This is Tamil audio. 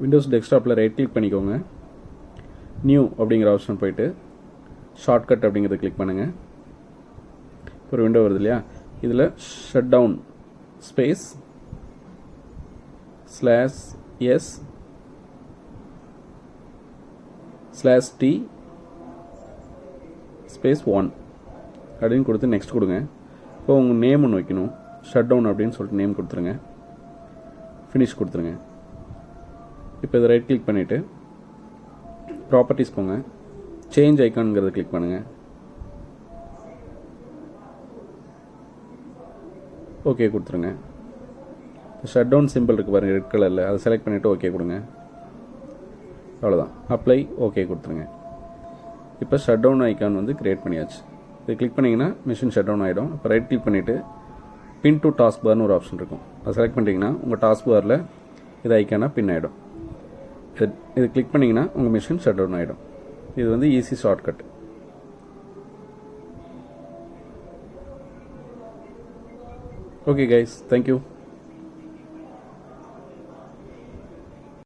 விண்டோஸ் டெஸ்க்டாப்பில் ரைட் கிளிக் பண்ணிக்கோங்க. நியூ அப்படிங்கிற ஆப்ஷன் போயிட்டு ஷார்ட்கட் அப்படிங்கிறத கிளிக் பண்ணுங்கள். ஒரு விண்டோ வருது இல்லையா, இதில் shut down space /s/t space 1 அப்படின்னு கொடுத்து நெக்ஸ்ட் கொடுங்க. இப்போ உங்கள் நேம் ஒன்று வைக்கணும். ஷட் டவுன் அப்படின்னு சொல்லிட்டு நேம் கொடுத்துருங்க. ஃபினிஷ் கொடுத்துருங்க. இப்போ இதை ரைட் கிளிக் பண்ணிவிட்டு ப்ராப்பர்ட்டிஸ் போங்க. சேஞ்ச் ஐக்கான்ங்கிறத கிளிக் பண்ணுங்கள். ஓகே கொடுத்துருங்க. ஷட் டவுன் சிம்பிள் இருக்குது பாருங்கள் ரெட் கலரில், அதை செலக்ட் பண்ணிவிட்டு ஓகே கொடுங்க. அவ்வளோதான். அப்ளை ஓகே கொடுத்துருங்க. இப்போ ஷட் டவுன் ஐக்கான் வந்து க்ரியேட் பண்ணியாச்சு. இது கிளிக் பண்ணிங்கன்னா மிஷின் ஷட் டவுன் ஆகிடும். இப்போ ரைட் கிளிக் பண்ணிவிட்டு பின் டு டாஸ்க் பார்னு ஒரு ஆப்ஷன் இருக்கும், அதை செலக்ட் பண்ணிட்டீங்கன்னா உங்கள் டாஸ்க் பாரில் இது ஐக்கானாக பின் ஆகிடும். இது கிளிக் பண்ணிங்கன்னா உங்கள் மிஷின் ஷட் டவுன் ஆகிடும். இது வந்து easy shortcut. Okay guys, thank you.